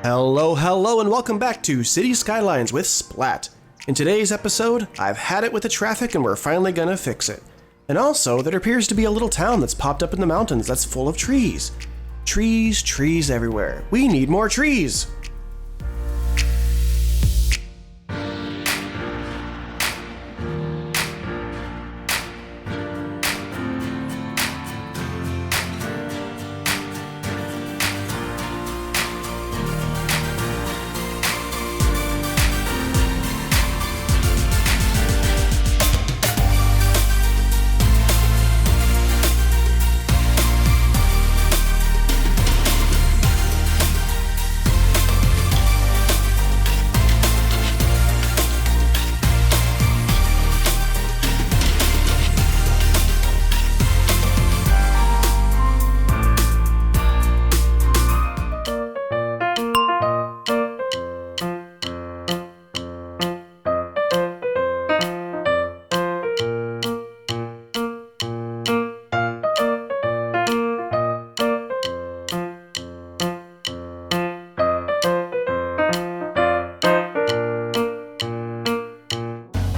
Hello, and welcome back to City Skylines with Splat. In today's episode, I've had it with the traffic and we're finally gonna fix it. And also, there appears to be a little town that's popped up in the mountains that's full of trees. Trees everywhere. We need more trees!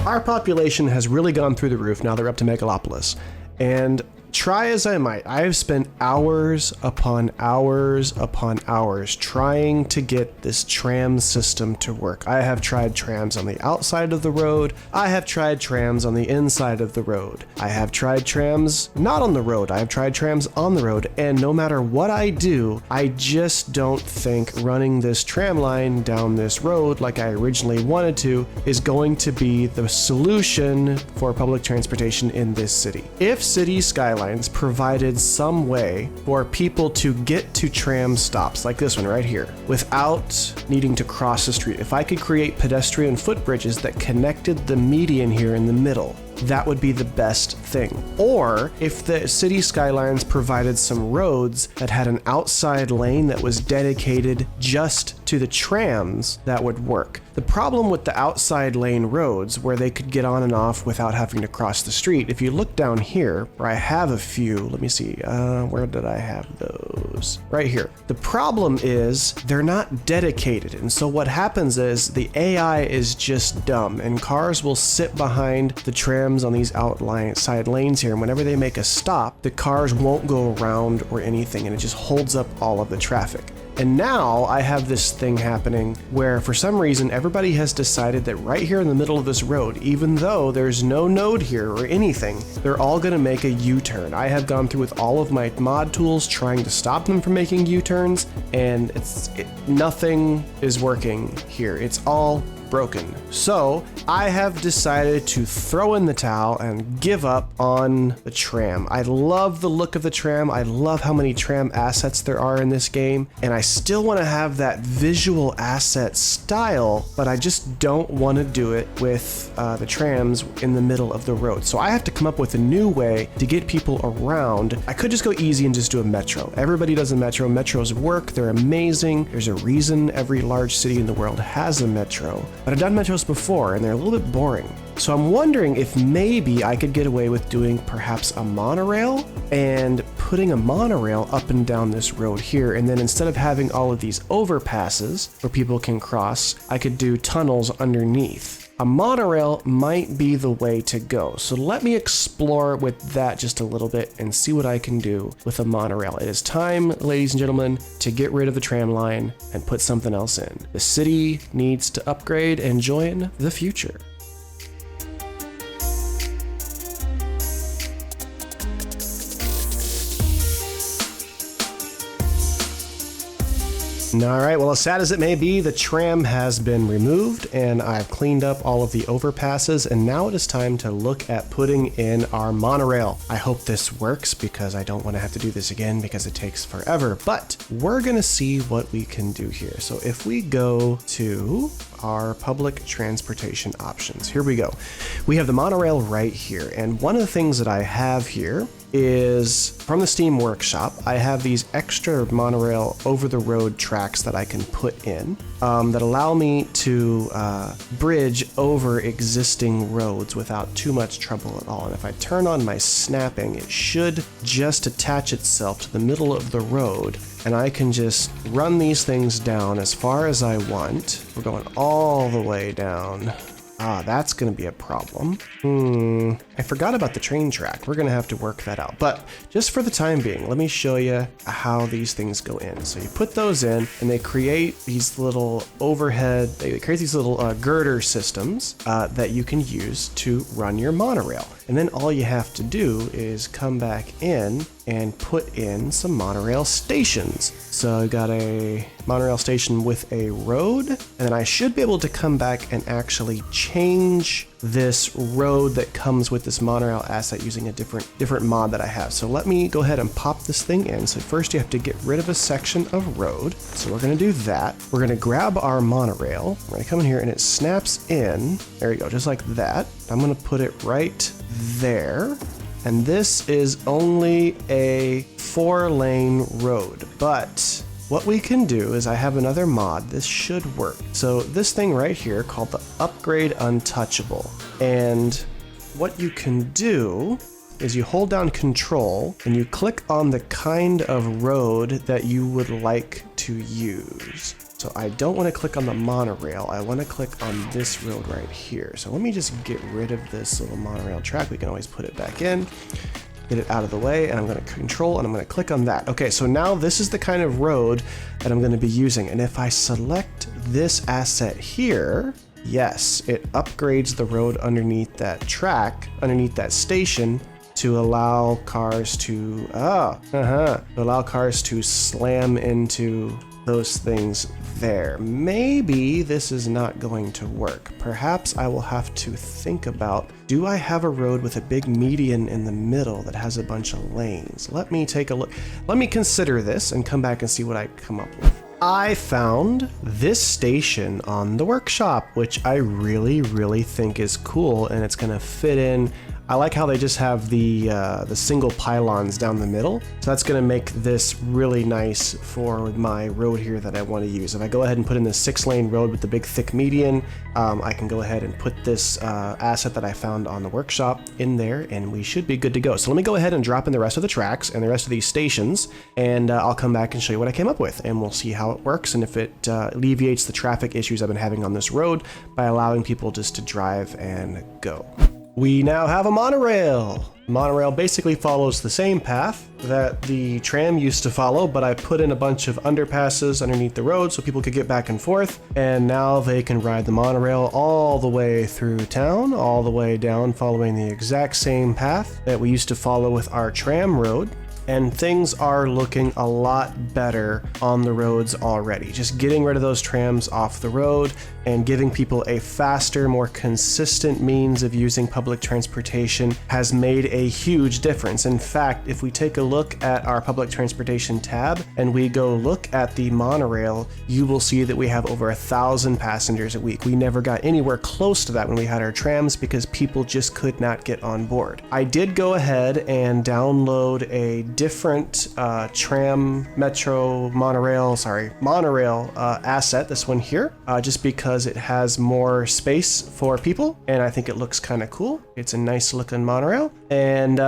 Our population has really gone through the roof now they're up to Megalopolis, and try as I might, I have spent hours upon hours trying to get this tram system to work. I have tried trams on the outside of the road, I have tried trams on the inside of the road, I have tried trams not on the road, I have tried trams on the road, and no matter what I do, I just don't think running this tram line down this road like I originally wanted to is going to be the solution for public transportation in this city. If City Skylines provided some way for people to get to tram stops like this one right here without needing to cross the street, if I could create pedestrian footbridges that connected the median here in the middle, that would be the best thing. Or if the City Skylines provided some roads that had an outside lane that was dedicated just to the trams, that would work. The problem with the outside lane roads where they could get on and off without having to cross the street, if you look down here where I have a few, let me see, where did I have those? Right here. The problem is they're not dedicated, and so what happens is the AI is just dumb and cars will sit behind the trams on these side lanes here, and whenever they make a stop, the cars won't go around or anything, and it just holds up all of the traffic. And now I have this thing happening where for some reason everybody has decided that right here in the middle of this road, even though there's no node here or anything, they're all gonna make a U-turn. I have gone through with all of my mod tools trying to stop them from making U-turns, and nothing is working here. It's all broken. So I have decided to throw in the towel and give up on the tram. I love the look of the tram. I love how many tram assets there are in this game, and I still want to have that visual asset style, but I just don't want to do it with the trams in the middle of the road. So I have to come up with a new way to get people around. I could just go easy and just do a metro. Everybody does a metro. Metros work. They're amazing. There's a reason every large city in the world has a metro. But I've done metros before and they're a little bit boring. So I'm wondering if maybe I could get away with doing perhaps a monorail and putting a monorail up and down this road here. And then instead of having all of these overpasses where people can cross, I could do tunnels underneath. A monorail might be the way to go. So let me explore with that just a little bit and see what I can do with a monorail. It is time, ladies and gentlemen, to get rid of the tram line and put something else in. The city needs to upgrade and join the future. Alright, well, as sad as it may be, the tram has been removed and I've cleaned up all of the overpasses, and now it is time to look at putting in our monorail. I hope this works because I don't want to have to do this again because it takes forever, but we're gonna see what we can do here. So if we go to our public transportation options, here we go. We have the monorail right here, and one of the things that I have here is from the Steam Workshop. I have these extra monorail over-the-road tracks that I can put in that allow me to bridge over existing roads without too much trouble at all. And if I turn on my snapping, it should just attach itself to the middle of the road and I can just run these things down as far as I want. We're going all the way down. Ah, that's going to be a problem. I forgot about the train track. We're going to have to work that out. But just for the time being, let me show you how these things go in. So you put those in and they create these little overhead, they create these little girder systems that you can use to run your monorail. And then all you have to do is come back in and put in some monorail stations. So I got a monorail station with a road, and then I should be able to come back and actually change this road that comes with this monorail asset using a different mod that I have. So let me go ahead and pop this thing in. So first you have to get rid of a section of road. So we're gonna do that. We're gonna grab our monorail. We're gonna come in here and it snaps in. There we go, just like that. I'm gonna put it right there. And this is only a 4-lane road, but what we can do is I have another mod. This should work. So this thing right here called the Upgrade Untouchable. And what you can do is you hold down Control and you click on the kind of road that you would like to use. So I don't want to click on the monorail. I want to click on this road right here. So let me just get rid of this little monorail track. We can always put it back in, get it out of the way, and I'm going to Control and I'm going to click on that. Okay, so now this is the kind of road that I'm going to be using. And if I select this asset here, yes, it upgrades the road underneath that track, underneath that station, to allow cars to slam into those things there. Maybe this is not going to work. Perhaps I will have to think about, do I have a road with a big median in the middle that has a bunch of lanes? Let me take a look. Let me consider this and come back and see what I come up with. I found this station on the workshop, which I really think is cool, and it's gonna fit in. I like how they just have the single pylons down the middle. So that's gonna make this really nice for my road here that I wanna use. If I go ahead and put in this 6-lane road with the big thick median, I can go ahead and put this asset that I found on the workshop in there, and we should be good to go. So let me go ahead and drop in the rest of the tracks and the rest of these stations, and I'll come back and show you what I came up with, and we'll see how it works and if it alleviates the traffic issues I've been having on this road by allowing people just to drive and go. We now have a monorail. Monorail basically follows the same path that the tram used to follow, but I put in a bunch of underpasses underneath the road so people could get back and forth, and now they can ride the monorail all the way through town, all the way down, following the exact same path that we used to follow with our tram road. And things are looking a lot better on the roads already. Just getting rid of those trams off the road and giving people a faster, more consistent means of using public transportation has made a huge difference. In fact, if we take a look at our public transportation tab and we go look at the monorail, you will see that we have over 1,000 passengers a week. We never got anywhere close to that when we had our trams because people just could not get on board. I did go ahead and download a different monorail asset, this one here, just because it has more space for people, and I think it looks kind of cool. It's a nice looking monorail, and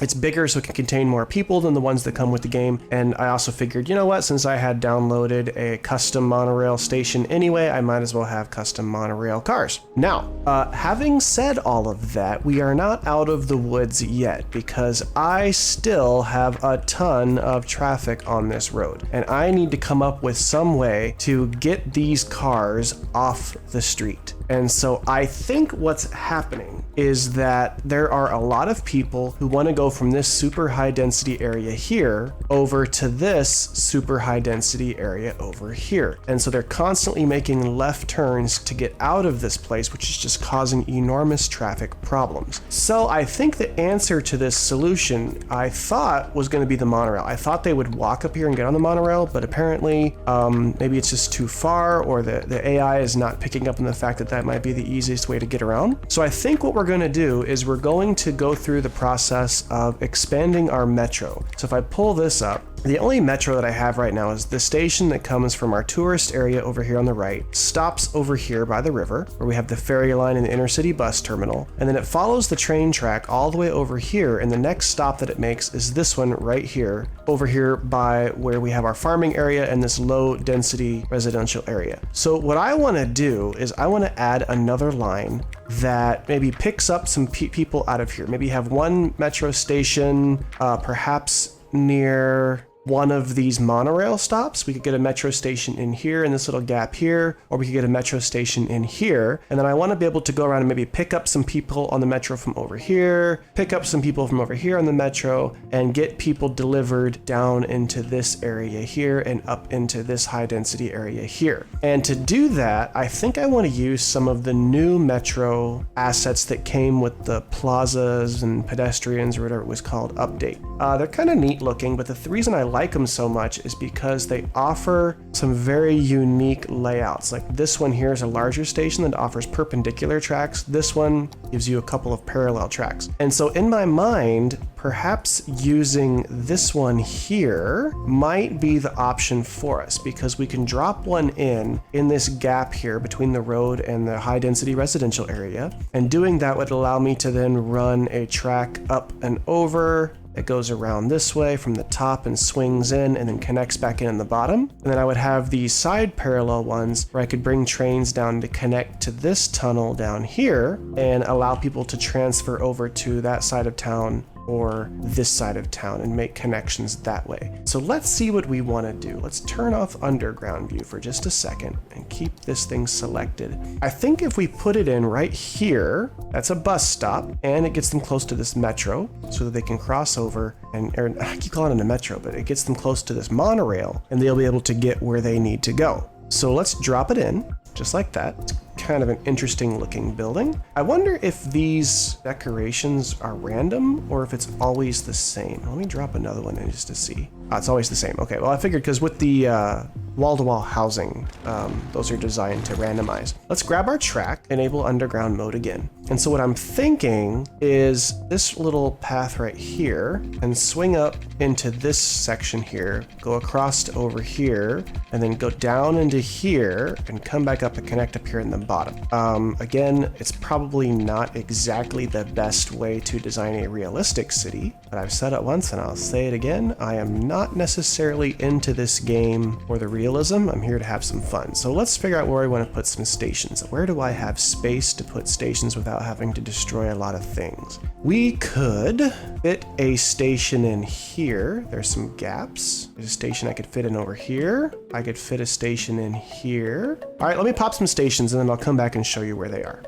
it's bigger so it can contain more people than the ones that come with the game. And I also figured, you know what, since I had downloaded a custom monorail station anyway, I might as well have custom monorail cars. Now, having said all of that, we are not out of the woods yet because I still have a ton of traffic on this road, and I need to come up with some way to get these cars off the street. And so I think what's happening is that there are a lot of people who want to go from this super high density area here over to this super high density area over here. And so they're constantly making left turns to get out of this place, which is just causing enormous traffic problems. So I think the answer to this solution I thought was going to be the monorail. I thought they would walk up here and get on the monorail, but apparently maybe it's just too far, or the AI is not picking up on the fact that that might be the easiest way to get around. So I think what we're going to do is we're going to go through the process of expanding our metro. So if I pull this up, The only metro that I have right now is the station that comes from our tourist area over here on the right, stops over here by the river, where we have the ferry line and the intercity bus terminal, and then it follows the train track all the way over here, and the next stop that it makes is this one right here, over here by where we have our farming area and this low density residential area. So what I want to do is I want to add another line that maybe picks up some people out of here. Maybe have one metro station, perhaps near one of these monorail stops. We could get a metro station in here in this little gap here, or we could get a metro station in here. And then I want to be able to go around and maybe pick up some people on the metro from over here, pick up some people from over here on the metro, and get people delivered down into this area here and up into this high density area here. And to do that, I think I want to use some of the new metro assets that came with the plazas and pedestrians or whatever it was called update. They're kind of neat looking, but the reason I like them so much is because they offer some very unique layouts. Like this one here is a larger station that offers perpendicular tracks. This one gives you a couple of parallel tracks. And so in my mind, perhaps using this one here might be the option for us, because we can drop one in this gap here between the road and the high density residential area. And doing that would allow me to then run a track up and over. It goes around this way from the top and swings in and then connects back in the bottom. And then I would have these side parallel ones where I could bring trains down to connect to this tunnel down here and allow people to transfer over to that side of town or this side of town and make connections that way. So let's see what we want to do. Let's turn off underground view for just a second and keep this thing selected. I think if we put it in right here, that's a bus stop, and it gets them close to this metro so that they can cross over or I keep calling it a metro, but it gets them close to this monorail and they'll be able to get where they need to go. So let's drop it in just like that. It's kind of an interesting looking building. I wonder if these decorations are random or if it's always the same. Let me drop another one in just to see. It's always the same. Okay, well I figured because with the wall-to-wall housing, those are designed to randomize. Let's grab our track, enable underground mode again. And so what I'm thinking is this little path right here and swing up into this section here, go across to over here, and then go down into here and come back up and connect up here in the bottom. Again, it's probably not exactly the best way to design a realistic city, but I've said it once and I'll say it again. I am not necessarily into this game for the realism. I'm here to have some fun. So let's figure out where I want to put some stations. Where do I have space to put stations without having to destroy a lot of things? We could fit a station in here. There's some gaps. There's a station I could fit in over here. I could fit a station in here. All right, let me pop some stations and then I'll come back and show you where they are.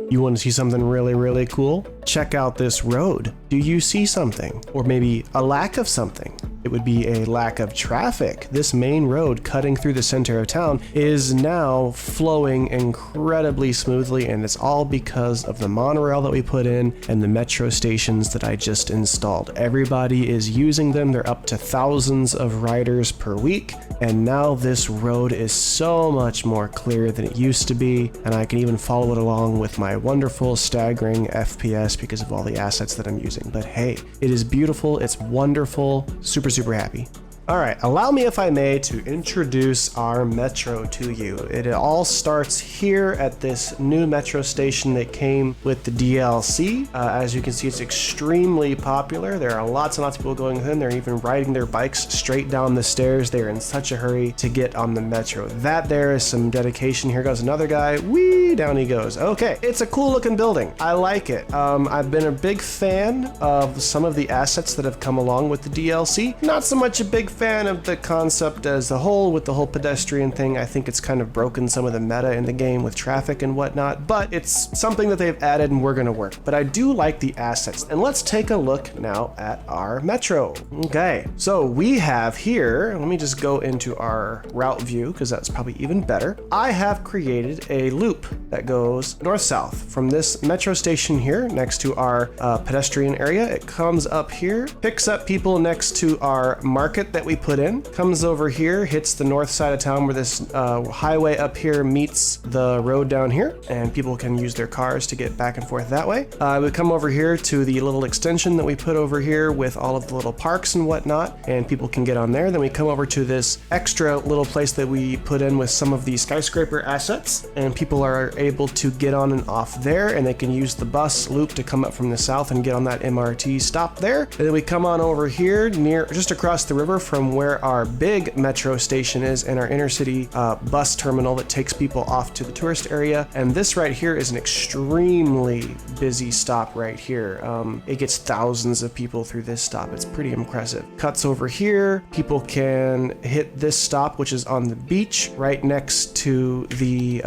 You want to see something really, really cool? Check out this road. Do you see something? Or maybe a lack of something? It would be a lack of traffic. This main road cutting through the center of town is now flowing incredibly smoothly, and it's all because of the monorail that we put in and the metro stations that I just installed. Everybody is using them. They're up to thousands of riders per week, and now this road is so much more clear than it used to be, and I can even follow it along with my wonderful staggering FPS because of all the assets that I'm using. But hey, it is beautiful, it's wonderful, super happy. All right, allow me, if I may, to introduce our metro to you. It all starts here at this new metro station that came with the DLC. As you can see, it's extremely popular. There are lots and lots of people going in. They're even riding their bikes straight down the stairs. They're in such a hurry to get on the metro. That there is some dedication. Here goes another guy. Whee, down he goes. Okay, it's a cool looking building. I like it. I've been a big fan of some of the assets that have come along with the DLC. Not so much a big fan of the concept as a whole with the whole pedestrian thing. I think it's kind of broken some of the meta in the game with traffic and whatnot, but it's something that they've added and we're gonna work. But I do like the assets. And let's take a look now at our metro. Okay, so we have here, let me just go into our route view because that's probably even better. I have created a loop that goes north-south from this metro station here next to our pedestrian area. It comes up here, picks up people next to our market that that we put in comes over here, hits the north side of town where this highway up here meets the road down here, and people can use their cars to get back and forth that way. We come over here to the little extension that we put over here with all of the little parks and whatnot, and people can get on there. Then we come over to this extra little place that we put in with some of the skyscraper assets, and people are able to get on and off there, and they can use the bus loop to come up from the south and get on that MRT stop there. And then we come on over here near just across the river from where our big metro station is and our inner city bus terminal that takes people off to the tourist area. And this right here is an extremely busy stop right here. It gets thousands of people through this stop. It's pretty impressive. Cuts over here. People can hit this stop, which is on the beach right next to the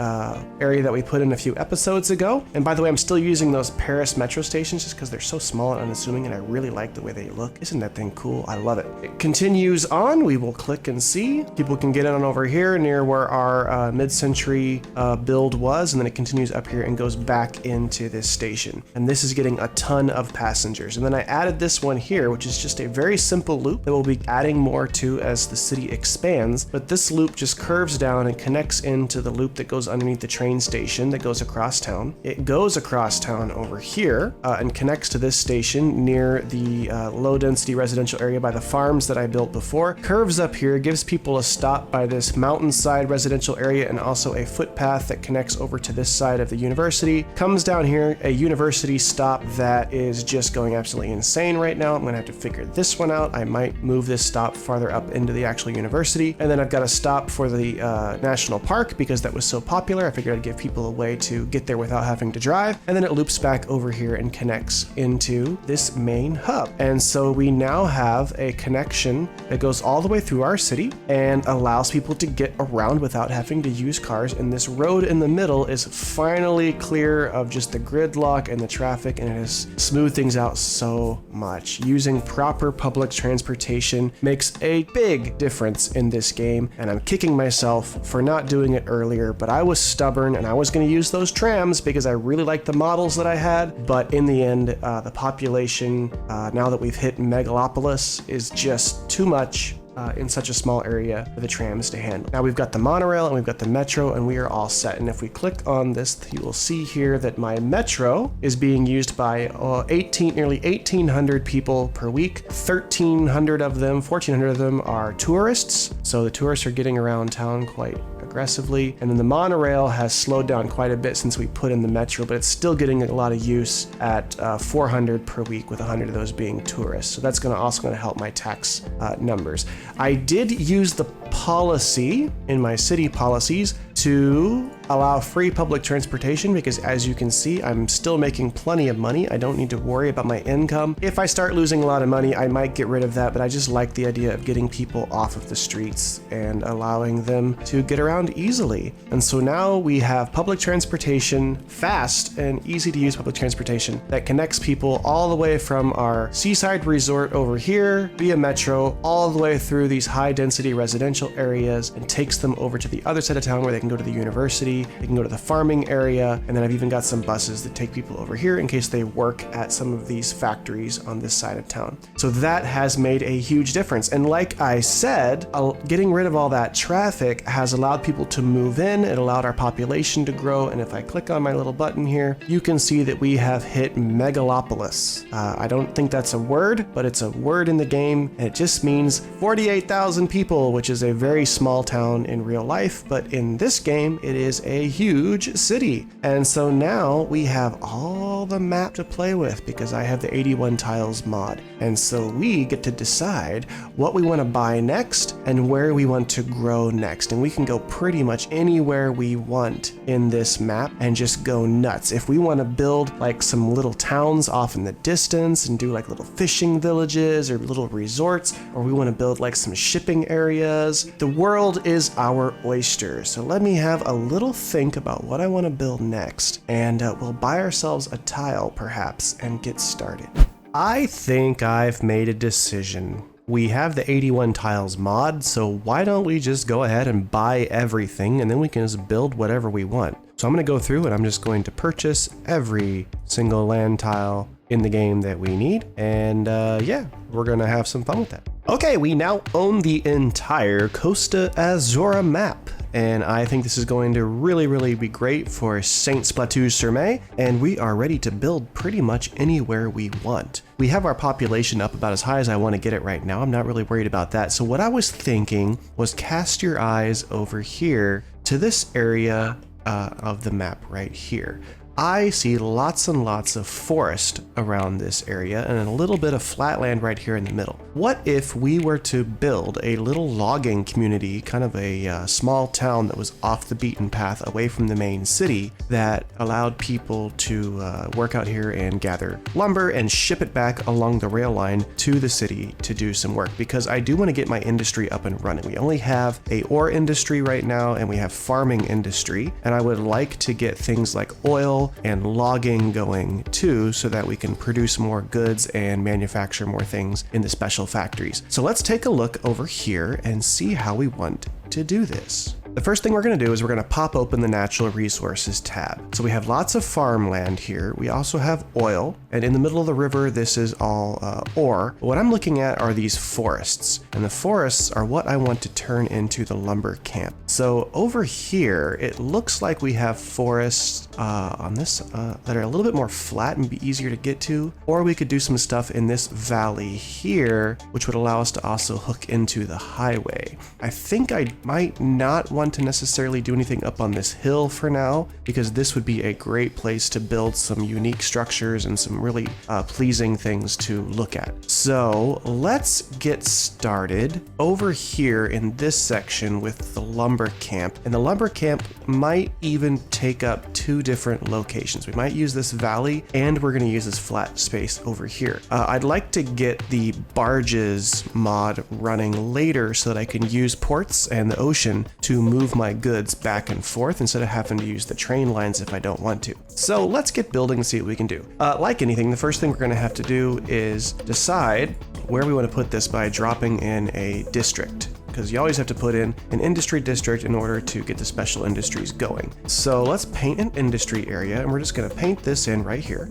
area that we put in a few episodes ago. And by the way, I'm still using those Paris metro stations just because they're so small and unassuming, and I really like the way they look. Isn't that thing cool? I love it. It continues on. We will click and see. People can get on over here near where our mid-century build was, and then it continues up here and goes back into this station. And this is getting a ton of passengers. And then I added this one here, which is just a very simple loop that we'll be adding more to as the city expands. But this loop just curves down and connects into the loop that goes underneath the train station that goes across town. It goes across town over here and connects to this station near the low-density residential area by the farms that I built before. Curves up here, gives people a stop by this mountainside residential area and also a footpath that connects over to this side of the university. Comes down here, a university stop that is just going absolutely insane right now. I'm gonna have to figure this one out. I might move this stop farther up into the actual university. And then I've got a stop for the national park because that was so popular. I figured I'd give people a way to get there without having to drive. And then it loops back over here and connects into this main hub. And so we now have a connection that goes all the way through our city and allows people to get around without having to use cars. And this road in the middle is finally clear of just the gridlock and the traffic, and it has smoothed things out so much. Using proper public transportation makes a big difference in this game, and I'm kicking myself for not doing it earlier, but I was stubborn and I was going to use those trams because I really liked the models that I had. But in the end, the population, now that we've hit megalopolis, is just too much in such a small area for the trams to handle. Now we've got the monorail and we've got the metro, and we are all set. And if we click on this, you will see here that my metro is being used by nearly 1,800 people per week. 1,300 of them, 1,400 of them are tourists. So the tourists are getting around town quite aggressively. And then the monorail has slowed down quite a bit since we put in the metro, but it's still getting a lot of use at 400 per week, with 100 of those being tourists. So that's also going to help my tax numbers. I did use the policy in my city policies to allow free public transportation because, as you can see, I'm still making plenty of money. I don't need to worry about my income. If I start losing a lot of money, I might get rid of that, but I just like the idea of getting people off of the streets and allowing them to get around easily. And so now we have public transportation, fast and easy to use public transportation that connects people all the way from our seaside resort over here via metro all the way through these high density residential areas and takes them over to the other side of town where they can go to the university, they can go to the farming area, and then I've even got some buses that take people over here in case they work at some of these factories on this side of town. So that has made a huge difference. And like I said, getting rid of all that traffic has allowed people to move in. It allowed our population to grow. And if I click on my little button here, you can see that we have hit megalopolis. I don't think that's a word, but it's a word in the game, and it just means 48,000 people, which is a very small town in real life, but in this game, it is a huge city. And so now we have all the map to play with because I have the 81 tiles mod. And so we get to decide what we want to buy next and where we want to grow next. And we can go pretty much anywhere we want in this map and just go nuts. If we want to build like some little towns off in the distance and do like little fishing villages or little resorts, or we want to build like some shipping areas, the world is our oyster. So let me have a little think about what I want to build next, and we'll buy ourselves a tile perhaps and get started. I think I've made a decision. We have the 81 tiles mod, so why don't we just go ahead and buy everything and then we can just build whatever we want. So I'm going to go through and I'm just going to purchase every single land tile in the game that we need. And yeah, we're gonna have some fun with that. Okay, we now own the entire Costa Azzurra map. And I think this is going to really be great for Saint Splatoon-sur-Mer, and we are ready to build pretty much anywhere we want. We have our population up about as high as I want to get it right now. I'm not really worried about that. So what I was thinking was cast your eyes over here to this area of the map right here. I see lots and lots of forest around this area and a little bit of flatland right here in the middle. What if we were to build a little logging community, kind of a small town that was off the beaten path away from the main city that allowed people to work out here and gather lumber and ship it back along the rail line to the city to do some work, because I do want to get my industry up and running. We only have a ore industry right now and we have farming industry, and I would like to get things like oil and logging going too, so that we can produce more goods and manufacture more things in the special factories. So let's take a look over here and see how we want to do this. The first thing we're going to do is we're going to pop open the natural resources tab. So we have lots of farmland here. We also have oil, and in the middle of the river, this is all ore. But what I'm looking at are these forests, and the forests are what I want to turn into the lumber camp. So over here, it looks like we have forests on this that are a little bit more flat and be easier to get to, or we could do some stuff in this valley here, which would allow us to also hook into the highway. I think I might not want to necessarily do anything up on this hill for now, because this would be a great place to build some unique structures and some really pleasing things to look at. So let's get started over here in this section with the lumber camp. And the lumber camp might even take up two different locations. We might use this valley, and we're going to use this flat space over here. I'd like to get the barges mod running later so that I can use ports and the ocean to move my goods back and forth instead of having to use the train lines if I don't want to. So let's get building and see what we can do. Like anything, the first thing we're going to have to do is decide where we want to put this by dropping in a district, because you always have to put in an industry district in order to get the special industries going. So let's paint an industry area, and we're just going to paint this in right here.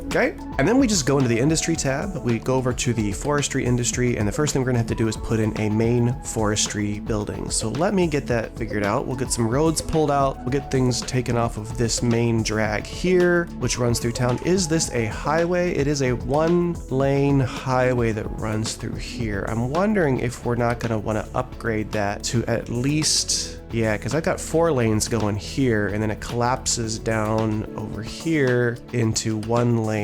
Okay, and then we just go into the industry tab. We go over to the forestry industry, and the first thing we're gonna have to do is put in a main forestry building. So let me get that figured out. We'll get some roads pulled out. We'll get things taken off of this main drag here, which runs through town. Is this a highway? It is a 1-lane highway that runs through here. I'm wondering if we're not gonna wanna upgrade that to at least, yeah, because I've got 4 lanes going here, and then it collapses down over here into 1 lane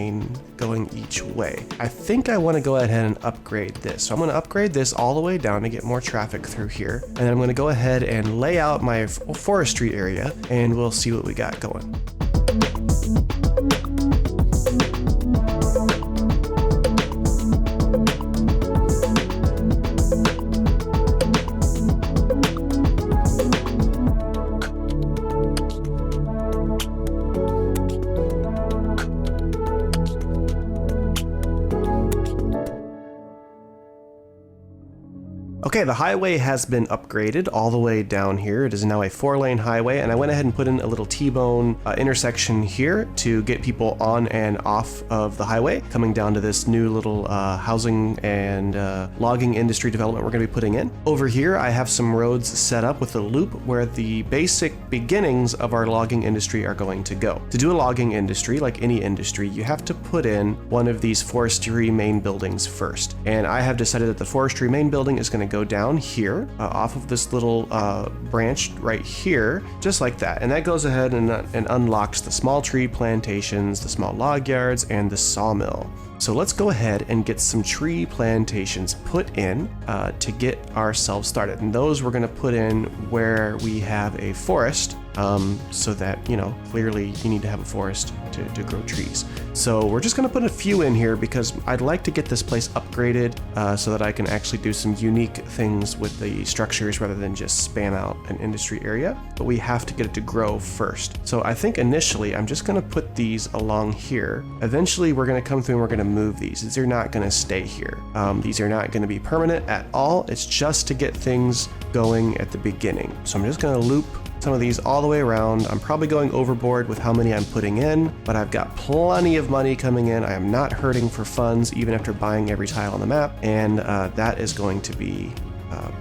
going each way. I think I want to go ahead and upgrade this. So I'm going to upgrade this all the way down to get more traffic through here. And then I'm going to go ahead and lay out my forestry area, and we'll see what we got going. Okay, the highway has been upgraded all the way down here. It is now a 4-lane highway, and I went ahead and put in a little T-bone intersection here to get people on and off of the highway, coming down to this new little housing and logging industry development we're going to be putting in. Over here, I have some roads set up with a loop where the basic beginnings of our logging industry are going to go. To do a logging industry, like any industry, you have to put in one of these forestry main buildings first. And I have decided that the forestry main building is going to go down here off of this little branch right here, just like that. And that goes ahead and unlocks the small tree plantations, the small log yards, and the sawmill. So let's go ahead and get some tree plantations put in to get ourselves started. And those we're going to put in where we have a forest, so that, you know, clearly you need to have a forest to grow trees. So we're just going to put a few in here because I'd like to get this place upgraded so that I can actually do some unique things with the structures rather than just spam out an industry area. But we have to get it to grow first. So I think initially I'm just going to put these along here. Eventually we're going to come through and we're going to move these. These are not going to stay here. These are not going to be permanent at all. It's just to get things going at the beginning. So I'm just gonna loop some of these all the way around. I'm probably going overboard with how many I'm putting in, but I've got plenty of money coming in. I am not hurting for funds even after buying every tile on the map, and that is going to be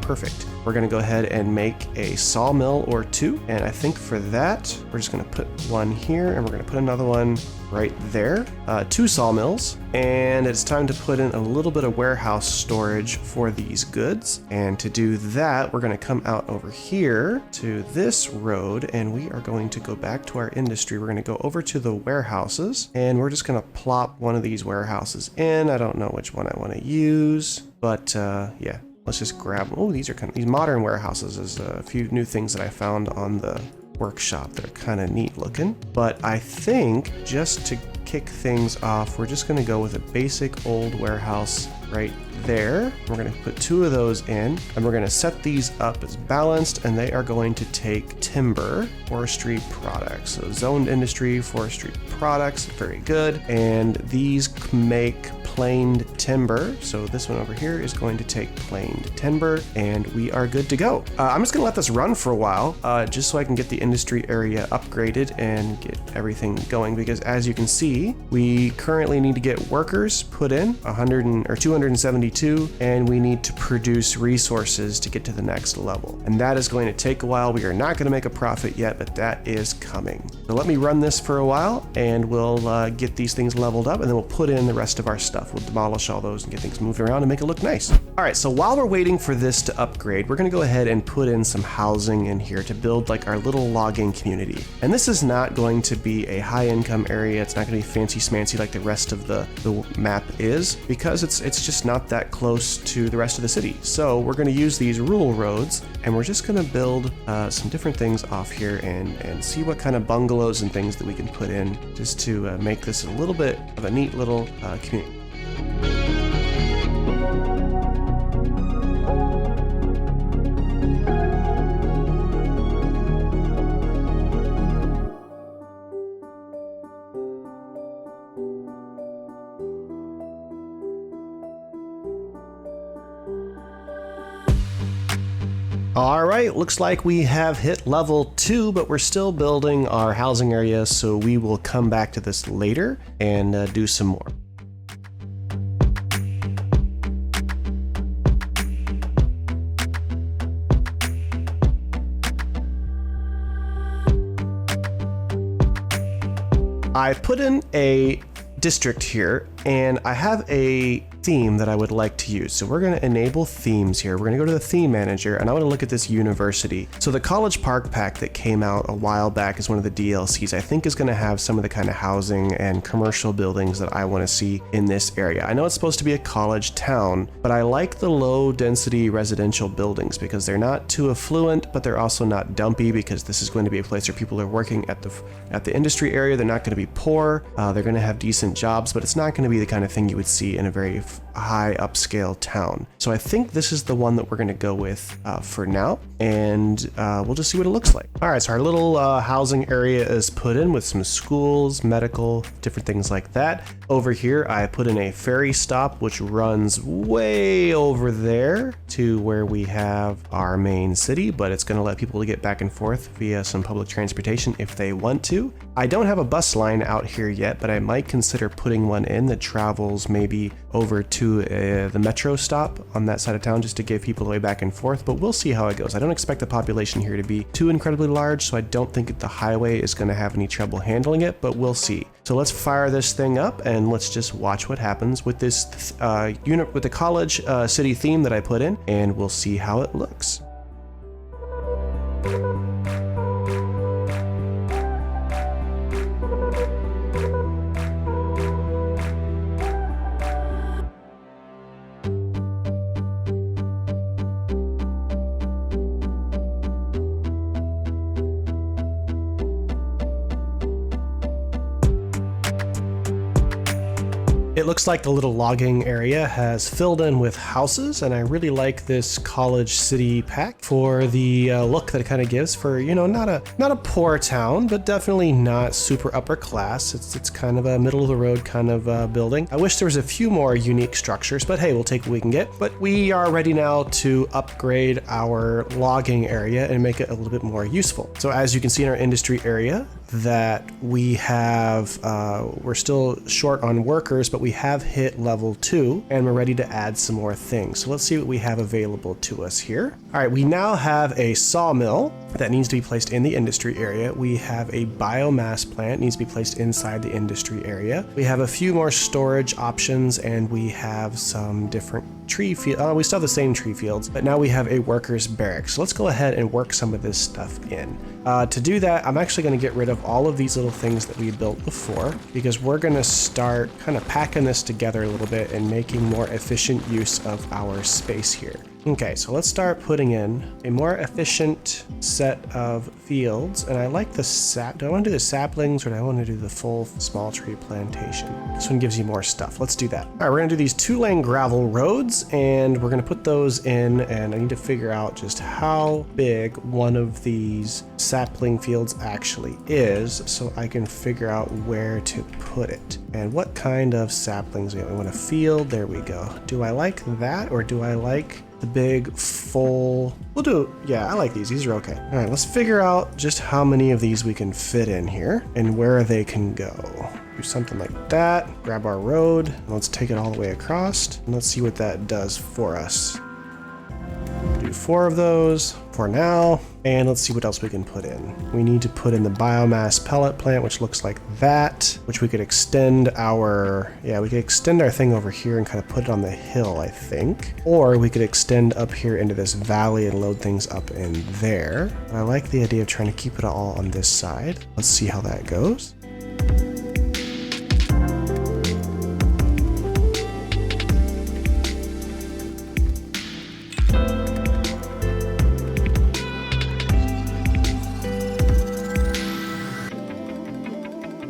perfect. We're going to go ahead and make a sawmill or two, and I think for that we're just going to put one here and we're going to put another one right there. 2 sawmills, and it's time to put in a little bit of warehouse storage for these goods. And to do that, we're going to come out over here to this road, and we are going to go back to our industry. We're going to go over to the warehouses, and we're just going to plop one of these warehouses in. I don't know which one I want to use, but yeah. Let's just grab, oh, these are these modern warehouses. There's a few new things that I found on the workshop that are kind of neat looking. But I think just to kick things off, we're just gonna go with a basic old warehouse right there. We're gonna put 2 of those in, and we're gonna set these up as balanced, and they are going to take timber, forestry products. So zoned industry, forestry products, very good. And these make planed timber. So this one over here is going to take planed timber, and we are good to go. I'm just gonna let this run for a while, just so I can get the industry area upgraded and get everything going, because as you can see, we currently need to get workers put in 272, and we need to produce resources to get to the next level. And that is going to take a while. We are not gonna make a profit yet, but that is coming. So let me run this for a while, and we'll get these things leveled up, and then we'll put in the rest of our stuff. We'll demolish all those and get things moved around and make it look nice. All right, so while we're waiting for this to upgrade, we're gonna go ahead and put in some housing in here to build like our little logging community. And this is not going to be a high income area. It's not gonna be fancy smancy like the rest of the map is, because it's just not that close to the rest of the city. So we're gonna use these rural roads, and we're just gonna build some different things off here and see what kind of bungalows and things that we can put in, just to make this a little bit of a neat little community. All right, looks like we have hit level 2, but we're still building our housing area, so we will come back to this later and do some more. I put in a district here, and I have a theme that I would like to use. So we're going to enable themes here. We're going to go to the theme manager, and I want to look at this university. So the College Park pack that came out a while back is one of the DLCs I think is going to have some of the kind of housing and commercial buildings that I want to see in this area. I know it's supposed to be a college town, but I like the low density residential buildings because they're not too affluent, but they're also not dumpy, because this is going to be a place where people are working at the industry area. They're not going to be poor. They're going to have decent jobs, but it's not going to be the kind of thing you would see in a very high upscale town. So I think this is the one that we're going to go with for now, and we'll just see what it looks like. All right, so our little housing area is put in with some schools, medical, different things like that. Over here, I put in a ferry stop, which runs way over there to where we have our main city, but it's going to let people get back and forth via some public transportation if they want to. I don't have a bus line out here yet, but I might consider putting one in that travels maybe over to the metro stop on that side of town, just to give people a way back and forth, but we'll see how it goes. I don't expect the population here to be too incredibly large, so I don't think the highway is going to have any trouble handling it, but we'll see. So let's fire this thing up, and let's just watch what happens with this unit with the college city theme that I put in, and we'll see how it looks. It looks like the little logging area has filled in with houses, and I really like this college city pack for the look that it kind of gives for, you know, not a poor town, but definitely not super upper class. It's kind of a middle of the road kind of building. I wish there was a few more unique structures, but hey, we'll take what we can get. But we are ready now to upgrade our logging area and make it a little bit more useful. So as you can see in our industry area, that we have, we're still short on workers, but we have hit level 2 and we're ready to add some more things. So let's see what we have available to us here. All right, we now have a sawmill that needs to be placed in the industry area. We have a biomass plant needs to be placed inside the industry area. We have a few more storage options, and we have some different tree field. Oh, we still have the same tree fields, but now we have a workers barracks. So let's go ahead and work some of this stuff in. To do that, I'm actually going to get rid of all of these little things that we built before, because we're going to start kind of packing this together a little bit and making more efficient use of our space here. Okay, so let's start putting in a more efficient set of fields. And I like the do I want to do the saplings, or do I want to do the full small tree plantation? This one gives you more stuff. Let's do that. All right, we're going to do these 2-lane gravel roads, and we're going to put those in, and I need to figure out just how big one of these sapling fields actually is, so I can figure out where to put it. And what kind of saplings we want a field. There we go. Do I like that, or do I like the big full? We'll do, yeah, I like these. These are okay. All right, let's figure out just how many of these we can fit in here and where they can go. Do something like that. Grab our road, and let's take it all the way across, and let's see what that does for us. Do 4 of those for now, and let's see what else we can put in. We need to put in the biomass pellet plant, which looks like that, which we could extend our, yeah, we could extend our thing over here and kind of put it on the hill, I think. Or we could extend up here into this valley and load things up in there. I like the idea of trying to keep it all on this side. Let's see how that goes.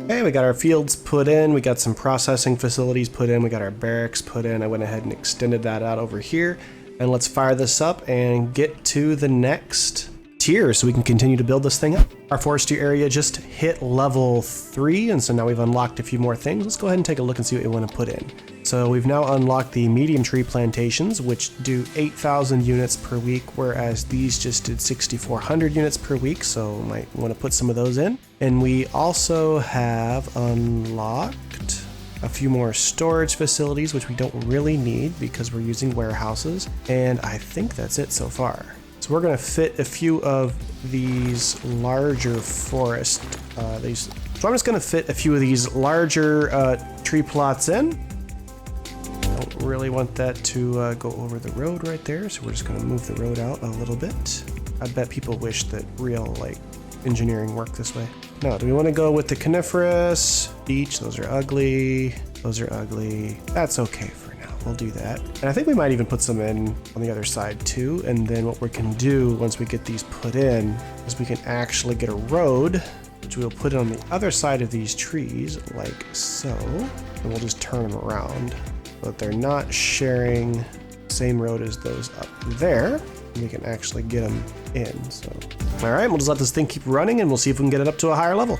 Okay, we got our fields put in, we got some processing facilities put in, we got our barracks put in. I went ahead and extended that out over here. And let's fire this up and get to the next tier so we can continue to build this thing up. Our forestry area just hit level 3, and so now we've unlocked a few more things. Let's go ahead and take a look and see what we want to put in. So we've now unlocked the medium tree plantations, which do 8,000 units per week, whereas these just did 6,400 units per week, so might want to put some of those in. And we also have unlocked a few more storage facilities, which we don't really need because we're using warehouses. And I think that's it so far. So we're going to fit a few of these larger forest, so I'm just going to fit a few of these larger tree plots in. Don't really want that to go over the road right there, so we're just going to move the road out a little bit. I bet people wish that real engineering worked this way. No, do we want to go with the coniferous beech? Those are ugly. Those are ugly. That's okay for now. We'll do that. And I think we might even put some in on the other side too. And then what we can do once we get these put in is we can actually get a road, which we'll put on the other side of these trees like so. And we'll just turn them around so that they're not sharing the same road as those up there. And we can actually get them in. So, all right, we'll just let this thing keep running and we'll see if we can get it up to a higher level.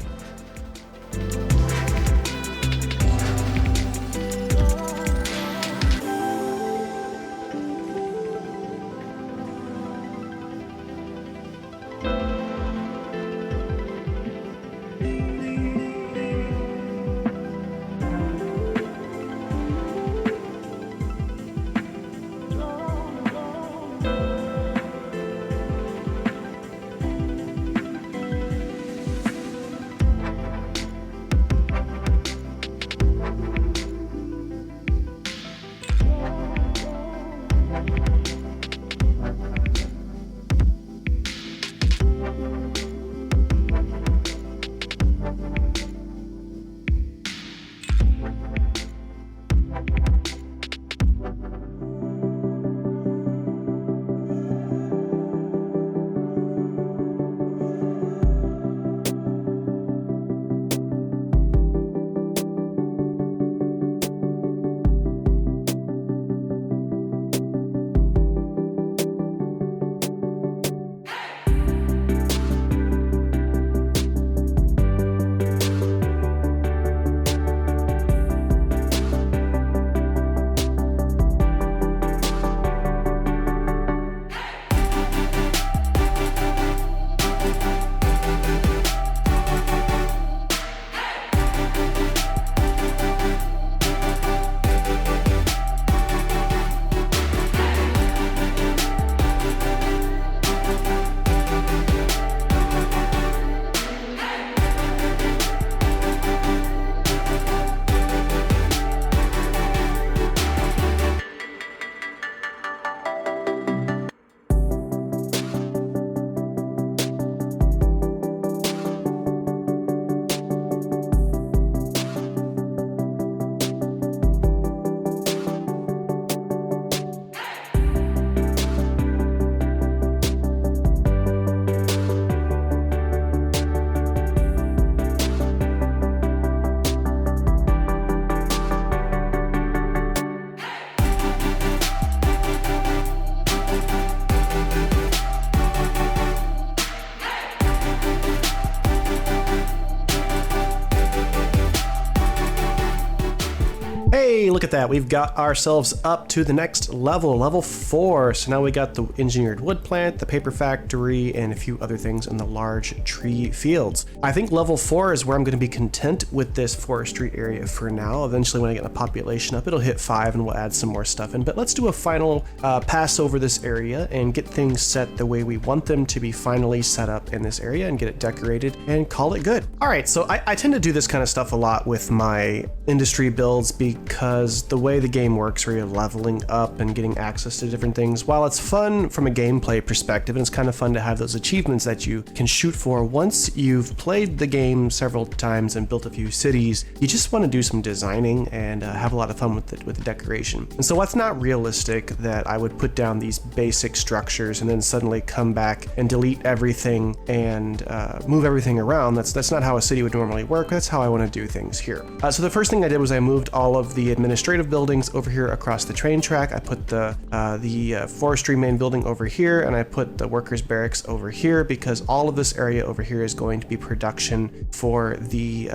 Hey, look at that. We've got ourselves up to the next level, level 4. So now we got the engineered wood plant, the paper factory, and a few other things in the large tree fields. I think level 4 is where I'm going to be content with this forestry area for now. Eventually, when I get the population up, it'll hit 5 and we'll add some more stuff in. But let's do a final pass over this area and get things set the way we want them to be finally set up in this area and get it decorated and call it good. All right, so I tend to do this kind of stuff a lot with my industry builds because the way the game works where you're leveling up and getting access to different things, while it's fun from a gameplay perspective and it's kind of fun to have those achievements that you can shoot for, once you've played the game several times and built a few cities, you just want to do some designing and have a lot of fun with the decoration. And so it's not realistic that I would put down these basic structures and then suddenly come back and delete everything and move everything around. That's not how a city would normally work. That's how I want to do things here. So the first thing I did was I moved all of the administrative buildings over here across the train track. I put the forestry main building over here, and I put the workers barracks over here because all of this area over here is going to be production for the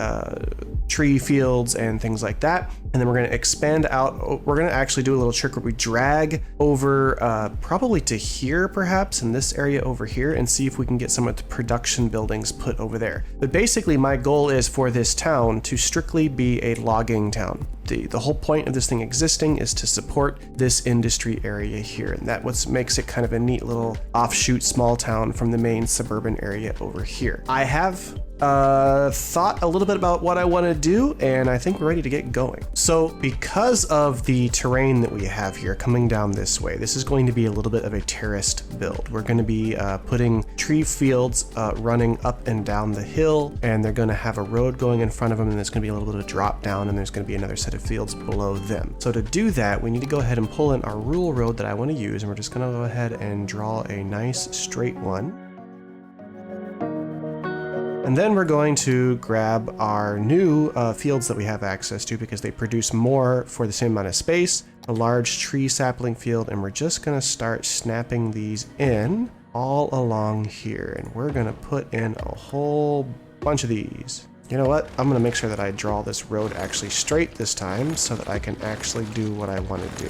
tree fields and things like that. And then we're going to expand out. We're going to actually do a little trick where we drag over probably to here perhaps in this area over here and see if we can get some of the production buildings put over there. But basically my goal is for this town to strictly be a logging town. The whole point of this thing existing is to support this industry area here, and that what makes it kind of a neat little offshoot small town from the main suburban area over here. I have thought a little bit about what I want to do, and I think we're ready to get going. So because of the terrain that we have here coming down this way, this is going to be a little bit of a terraced build. We're going to be putting tree fields running up and down the hill, and they're going to have a road going in front of them, and there's going to be a little bit of drop down, and there's going to be another set of fields below them. So to do that, we need to go ahead and pull in our rule road that I want to use, and we're just going to go ahead and draw a nice straight one. And then we're going to grab our new fields that we have access to because they produce more for the same amount of space, a large tree sapling field, and we're just going to start snapping these in all along here. And we're going to put in a whole bunch of these. You know what? I'm going to make sure that I draw this road actually straight this time so that I can actually do what I want to do.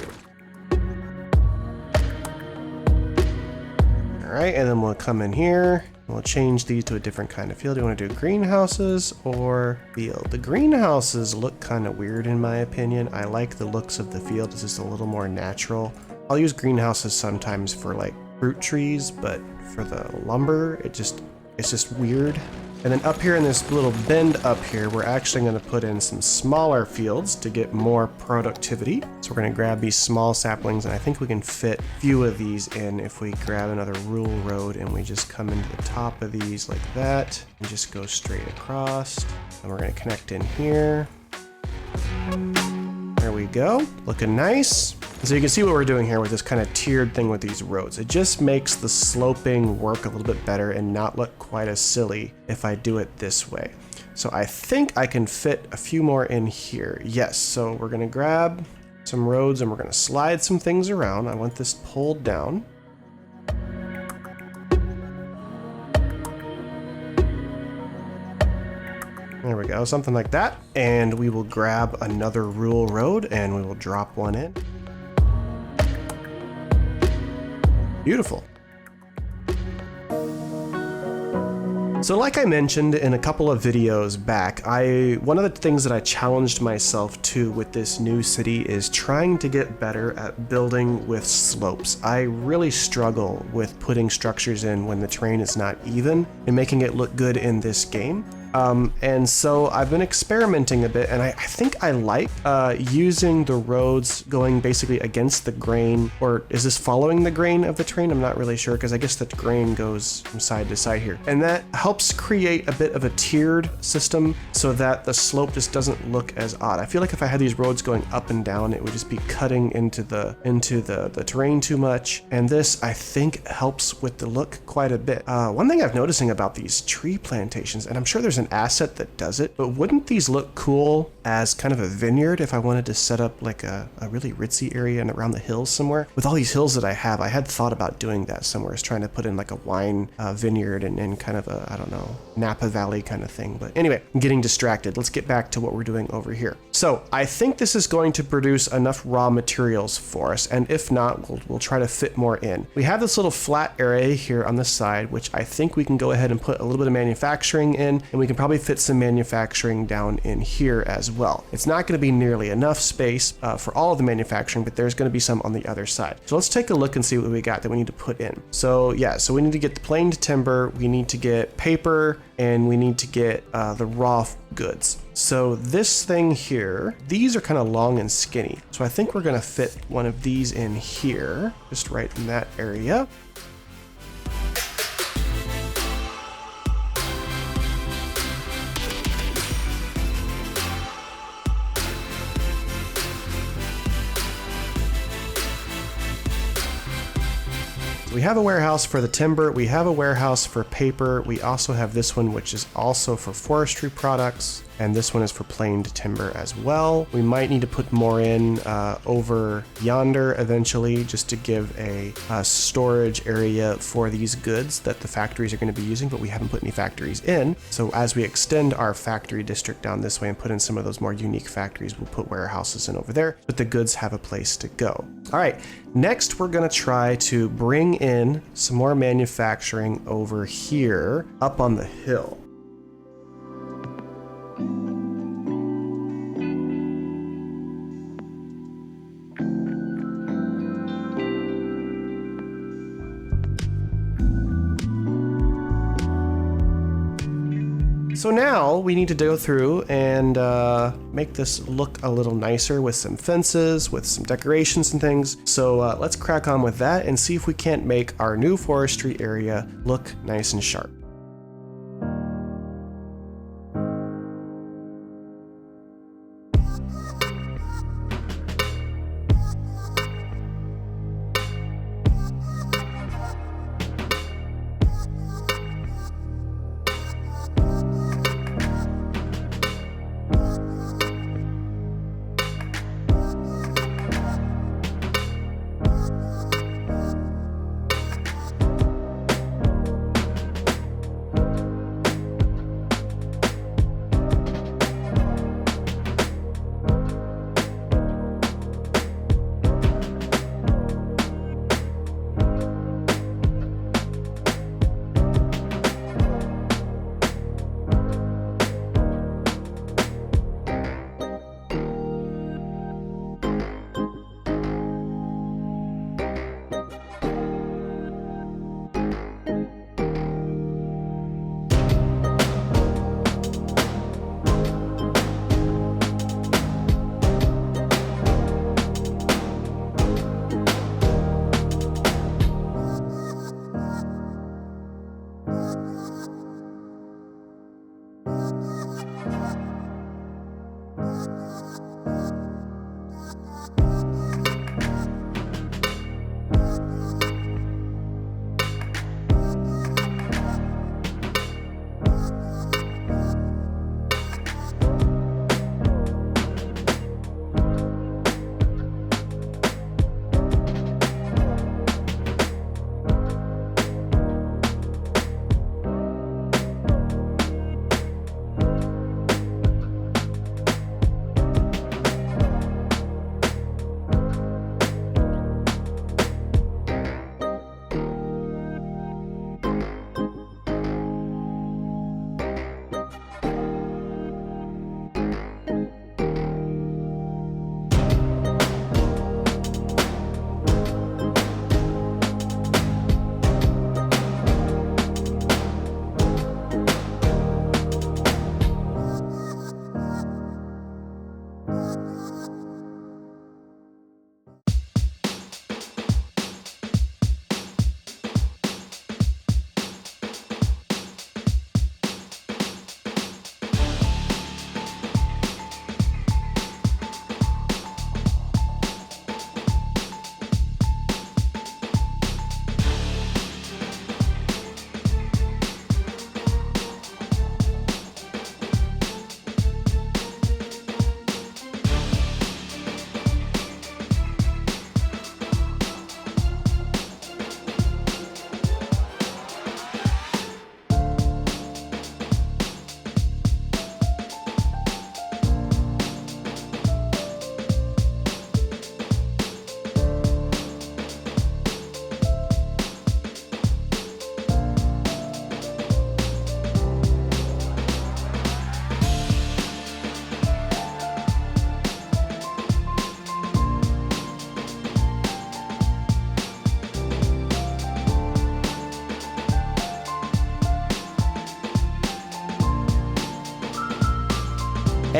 All right, and then we'll come in here. We'll change these to a different kind of field. Do you want to do greenhouses or field? The greenhouses look kind of weird in my opinion. I like the looks of the field. It's just a little more natural. I'll use greenhouses sometimes for like fruit trees, but for the lumber, it's just weird. And then up here in this little bend up here, we're actually going to put in some smaller fields to get more productivity. So we're going to grab these small saplings, and I think we can fit a few of these in if we grab another rule road and we just come into the top of these like that and just go straight across. And we're going to connect in here. There we go, looking nice. So you can see what we're doing here with this kind of tiered thing with these roads. It just makes the sloping work a little bit better and not look quite as silly if I do it this way. So I think I can fit a few more in here. Yes, so we're gonna grab some roads and we're gonna slide some things around. I want this pulled down. There we go, something like that. And we will grab another rule road and we will drop one in. Beautiful. So like I mentioned in a couple of videos back, one of the things that I challenged myself to with this new city is trying to get better at building with slopes. I really struggle with putting structures in when the terrain is not even and making it look good in this game. And so I've been experimenting a bit, and I think I like using the roads going basically against the grain, or is this following the grain of the terrain? I'm not really sure, because I guess the grain goes from side to side here. And that helps create a bit of a tiered system so that the slope just doesn't look as odd. I feel like if I had these roads going up and down, it would just be cutting into the terrain too much. And this, I think, helps with the look quite a bit. One thing I'm noticing about these tree plantations, and I'm sure there's an asset that does it, but wouldn't these look cool as kind of a vineyard if I wanted to set up like a really ritzy area and around the hills somewhere? With all these hills that I have, I had thought about doing that somewhere, is trying to put in like a wine vineyard and kind of a, I don't know, Napa Valley kind of thing. But anyway, I'm getting distracted. Let's get back to what we're doing over here. So I think this is going to produce enough raw materials for us, and if not, we'll try to fit more in. We have this little flat area here on the side, which I think we can go ahead and put a little bit of manufacturing in, and we can probably fit some manufacturing down in here as well. It's not going to be nearly enough space for all of the manufacturing, but there's going to be some on the other side. So let's take a look and see what we got that we need to put in. So yeah, so we need to get the planed timber, we need to get paper, and we need to get the raw goods. So this thing here, these are kind of long and skinny. So I think we're gonna fit one of these in here, just right in that area. We have a warehouse for the timber, we have a warehouse for paper, we also have this one which is also for forestry products, and this one is for planed timber as well. We might need to put more in over yonder eventually, just to give a storage area for these goods that the factories are going to be using, but we haven't put any factories in. So as we extend our factory district down this way and put in some of those more unique factories, we'll put warehouses in over there, but the goods have a place to go. All right, next we're going to try to bring in some more manufacturing over here up on the hill. So now we need to go through and make this look a little nicer with some fences, with some decorations and things. So let's crack on with that and see if we can't make our new forestry area look nice and sharp.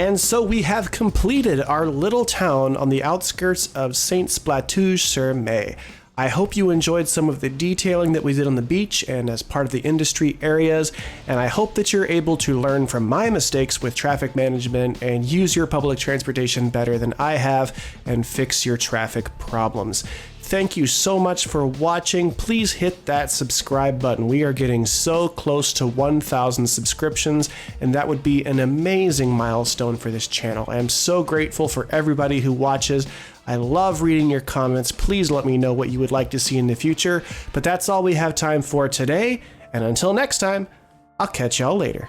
And so we have completed our little town on the outskirts of Saint-Splatoge-sur-Mer. I hope you enjoyed some of the detailing that we did on the beach and as part of the industry areas, and I hope that you're able to learn from my mistakes with traffic management and use your public transportation better than I have and fix your traffic problems. Thank you so much for watching. Please hit that subscribe button. We are getting so close to 1,000 subscriptions, and that would be an amazing milestone for this channel. I am so grateful for everybody who watches. I love reading your comments. Please let me know what you would like to see in the future. But that's all we have time for today, and until next time, I'll catch y'all later.